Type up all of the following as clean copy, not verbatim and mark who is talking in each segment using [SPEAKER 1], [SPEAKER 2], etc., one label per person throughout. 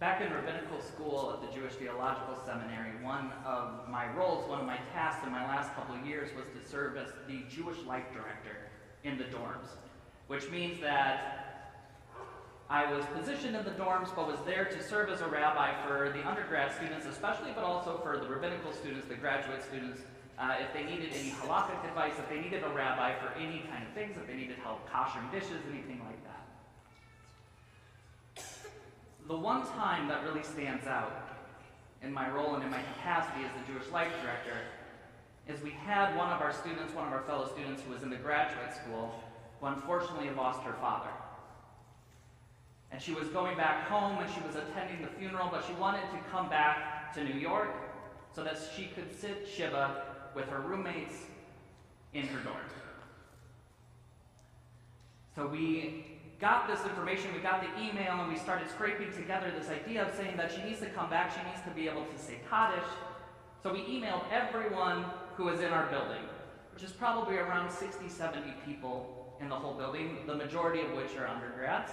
[SPEAKER 1] Back in rabbinical school at the Jewish Theological Seminary, one of my roles, one of my tasks in my last couple of years was to serve as the Jewish life director in the dorms, which means that I was positioned in the dorms but was there to serve as a rabbi for the undergrad students especially, but also for the rabbinical students, the graduate students, if they needed any halakhic advice, if they needed a rabbi for any kind of things, if they needed help koshering dishes, anything like that. The one time that really stands out in my role and in my capacity as the Jewish Life Director is we had one of our students, one of our fellow students who was in the graduate school, who unfortunately lost her father. And she was going back home and she was attending the funeral, but she wanted to come back to New York so that she could sit Shiva with her roommates in her dorm. So we got this information, we got the email, and we started scraping together this idea of saying that she needs to come back, she needs to be able to say Kaddish. So we emailed everyone who was in our building, which is probably around 60, 70 people in the whole building, the majority of which are undergrads.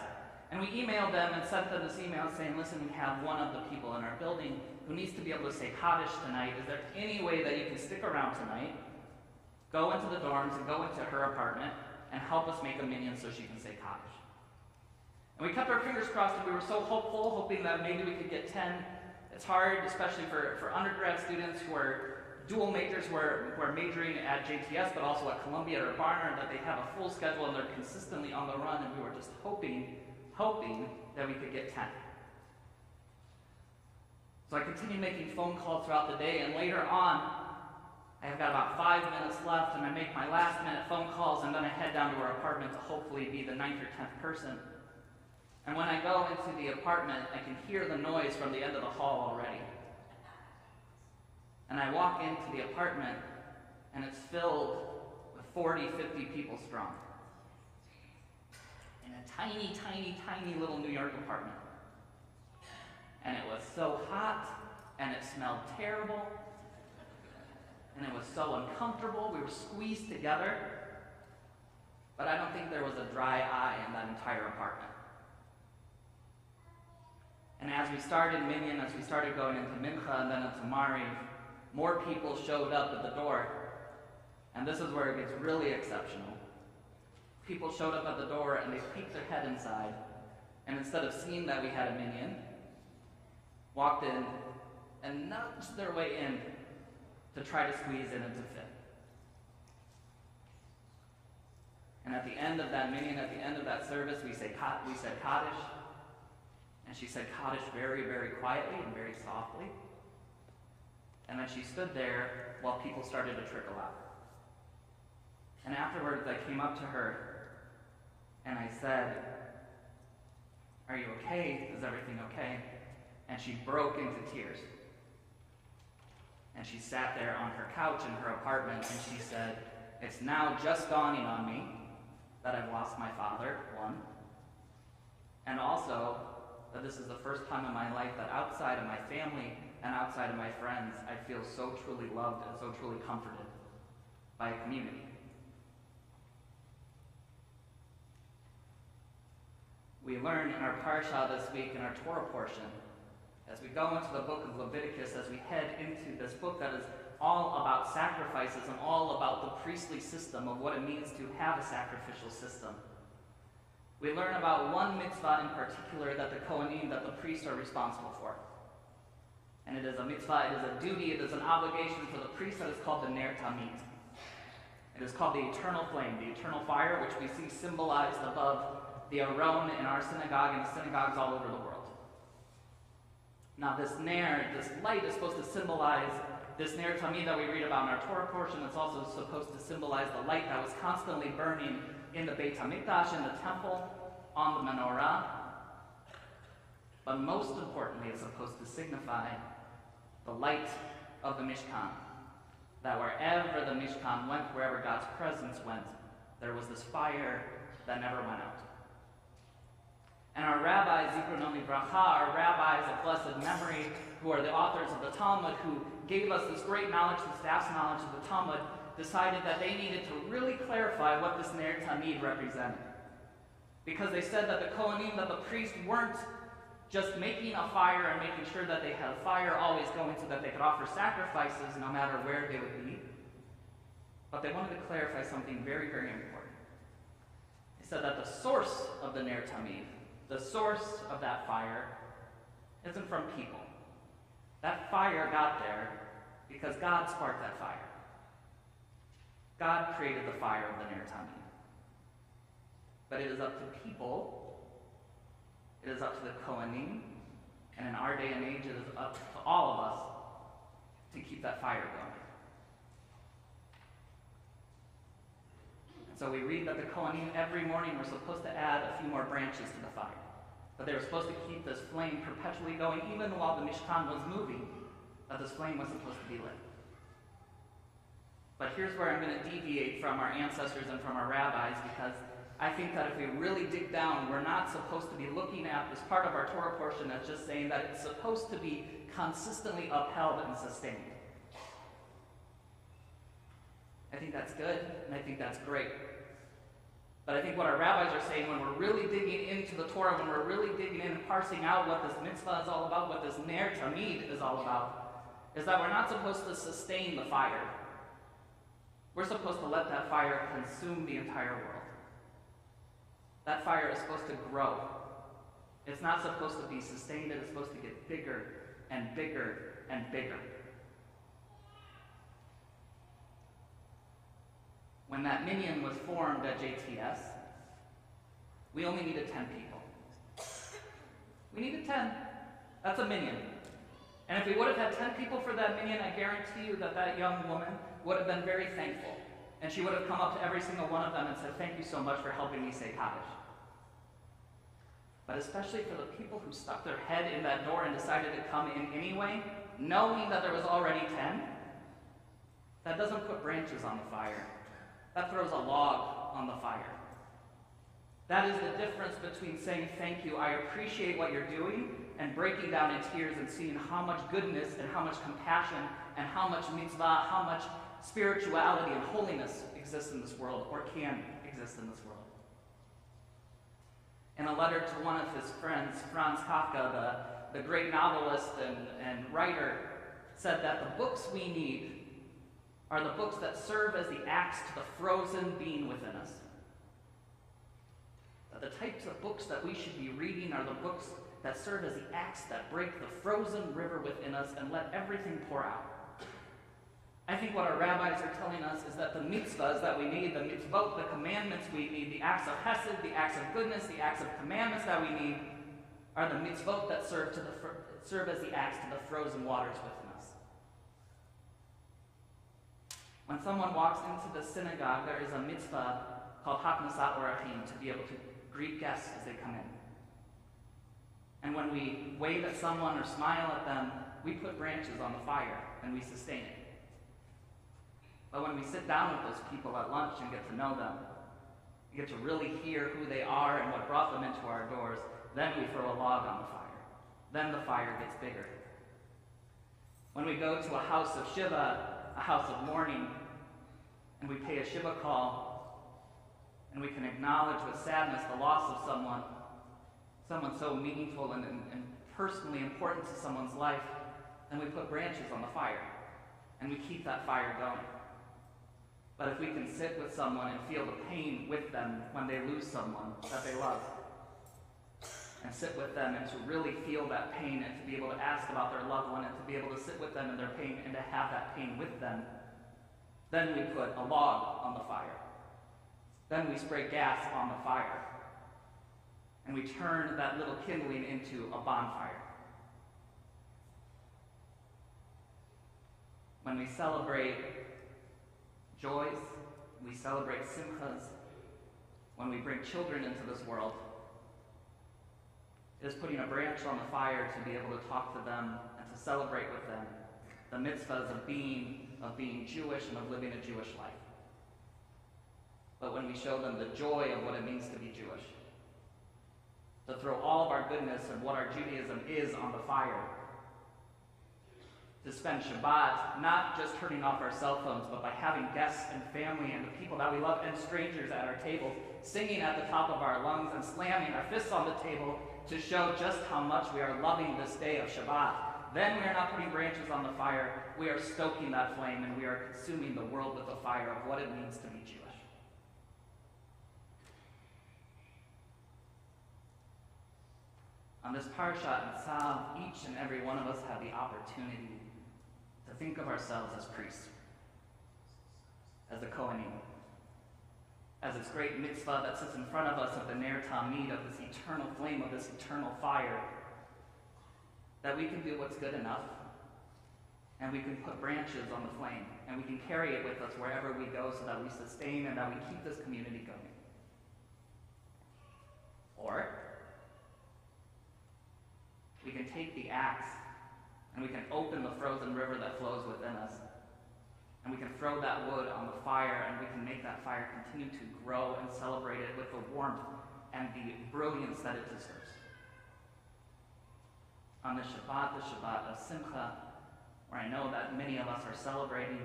[SPEAKER 1] And we emailed them and sent them this email saying, listen, we have one of the people in our building who needs to be able to say Kaddish tonight. Is there any way that you can stick around tonight, go into the dorms and go into her apartment and help us make a minyan so she can say Kaddish? And we kept our fingers crossed and we were so hopeful, hoping that maybe we could get 10. It's hard, especially for undergrad students who are dual majors, who are majoring at JTS but also at Columbia or Barnard, that they have a full schedule and they're consistently on the run, and we were just hoping that we could get 10. So I continued making phone calls throughout the day, and later on, I've got about 5 minutes left, and I make my last minute phone calls, and then I head down to her apartment to hopefully be the 9th or 10th person. And when I go into the apartment, I can hear the noise from the end of the hall already. And I walk into the apartment, and it's filled with 40, 50 people strong. In a tiny, tiny, tiny little New York apartment. And it was so hot, and it smelled terrible, and it was so uncomfortable. We were squeezed together, but I don't think there was a dry eye in that entire apartment. And as we started minyan, as we started going into mincha and then into mariv, more people showed up at the door. And this is where it gets really exceptional. People showed up at the door and they peeked their head inside, and instead of seeing that we had a minyan, walked in and nudged their way in to try to squeeze in and to fit. And at the end of that minyan, at the end of that service, we said Kaddish, and she said Kaddish very, very quietly and very softly. And then she stood there while people started to trickle out. And afterwards, I came up to her and I said, "Are you okay? Is everything okay?" And she broke into tears. And she sat there on her couch in her apartment and she said, "It's now just dawning on me that I've lost my father, one, and also that this is the first time in my life that outside of my family and outside of my friends, I feel so truly loved and so truly comforted by a community." We learn in our Parasha this week, in our Torah portion, as we go into the book of Leviticus, as we head into this book that is all about sacrifices and all about the priestly system of what it means to have a sacrificial system. We learn about one mitzvah in particular that the Kohanim, that the priests are responsible for. And it is a mitzvah, it is a duty, it is an obligation for the priest that is called the Ner Tamid. It is called the eternal flame, the eternal fire, which we see symbolized above the Aron in our synagogue and the synagogues all over the world. Now this Ner, this light, is supposed to symbolize this Ner Tamid that we read about in our Torah portion. It's also supposed to symbolize the light that was constantly burning in the Beit HaMikdash, in the temple, on the menorah. But most importantly, it's supposed to signify the light of the Mishkan. That wherever the Mishkan went, wherever God's presence went, there was this fire that never went out. And our rabbis, Zichronon Livracha, our rabbis of blessed memory, who are the authors of the Talmud, who gave us this great knowledge, this vast knowledge of the Talmud, decided that they needed to really clarify what this Ner Tamid represented. Because they said that the Kohanim, that the priests, weren't just making a fire and making sure that they had fire always going so that they could offer sacrifices no matter where they would be. But they wanted to clarify something very, very important. They said that the source of the Ner Tamid, the source of that fire, isn't from people. That fire got there because God sparked that fire. God created the fire of the Ner Tamid. But it is up to people, it is up to the Kohanim, and in our day and age, it is up to all of us to keep that fire going. So we read that the Kohanim every morning were supposed to add a few more branches to the fire. But they were supposed to keep this flame perpetually going, even while the Mishkan was moving, that this flame was supposed to be lit. But here's where I'm going to deviate from our ancestors and from our rabbis, because I think that if we really dig down, we're not supposed to be looking at this part of our Torah portion as just saying that it's supposed to be consistently upheld and sustained. I think that's good, and I think that's great. But I think what our rabbis are saying when we're really digging into the Torah, when we're really digging in and parsing out what this mitzvah is all about, what this Ner Tamid is all about, is that we're not supposed to sustain the fire. We're supposed to let that fire consume the entire world. That fire is supposed to grow. It's not supposed to be sustained, it is supposed to get bigger and bigger and bigger. When that minyan was formed at JTS, we only needed 10 people. We needed 10. That's a minyan. And if we would have had 10 people for that minyan, I guarantee you that that young woman would have been very thankful. And she would have come up to every single one of them and said, "Thank you so much for helping me say Kaddish." But especially for the people who stuck their head in that door and decided to come in anyway, knowing that there was already 10, that doesn't put branches on the fire. That throws a log on the fire. That is the difference between saying thank you, I appreciate what you're doing, and breaking down in tears and seeing how much goodness and how much compassion and how much mitzvah, how much spirituality and holiness exists in this world, or can exist in this world. In a letter to one of his friends, Franz Kafka, the great novelist and writer, said that the books we need are the books that serve as the axe to the frozen being within us. That the types of books that we should be reading are the books that serve as the axe that break the frozen river within us and let everything pour out. I think what our rabbis are telling us is that the mitzvahs that we need, the mitzvot, the commandments we need, the acts of hesed, the acts of goodness, the acts of commandments that we need, are the mitzvot that serve as the axe to the frozen waters within us. When someone walks into the synagogue, there is a mitzvah called Haknasat Orachim, to be able to greet guests as they come in. And when we wave at someone or smile at them, we put branches on the fire and we sustain it. But when we sit down with those people at lunch and get to know them, we get to really hear who they are and what brought them into our doors, then we throw a log on the fire. Then the fire gets bigger. When we go to a house of Shiva, a house of mourning, and we pay a Shiva call, and we can acknowledge with sadness the loss of someone so meaningful and personally important to someone's life, then we put branches on the fire, and we keep that fire going. But if we can sit with someone and feel the pain with them when they lose someone that they love, and sit with them and to really feel that pain and to be able to ask about their loved one and to be able to sit with them in their pain and to have that pain with them, then we put a log on the fire. Then we spray gas on the fire. And we turn that little kindling into a bonfire. When we celebrate joys, we celebrate simchas, when we bring children into this world, it is putting a branch on the fire to be able to talk to them and to celebrate with them the mitzvahs of being Jewish and of living a Jewish life. But when we show them the joy of what it means to be Jewish, to throw all of our goodness and what our Judaism is on the fire, to spend Shabbat not just turning off our cell phones, but by having guests and family and the people that we love and strangers at our tables, singing at the top of our lungs and slamming our fists on the table to show just how much we are loving this day of Shabbat, then we are not putting branches on the fire, we are stoking that flame, and we are consuming the world with the fire of what it means to be Jewish. On this Parashat Tzav, each and every one of us have the opportunity to think of ourselves as priests, as the Kohanim, as this great mitzvah that sits in front of us of the Ner Tamid, of this eternal flame, of this eternal fire, that we can do what's good enough, and we can put branches on the flame, and we can carry it with us wherever we go so that we sustain and that we keep this community going. Or we can take the axe and we can open the frozen river that flows within us, and we can throw that wood on the fire, and we can make that fire continue to grow and celebrate it with the warmth and the brilliance that it deserves. On the Shabbat of Simcha, where I know that many of us are celebrating,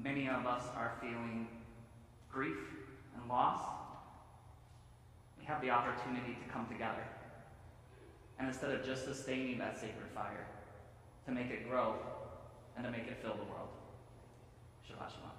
[SPEAKER 1] many of us are feeling grief and loss, we have the opportunity to come together. And instead of just sustaining that sacred fire, to make it grow and to make it fill the world. Shabbat Shalom.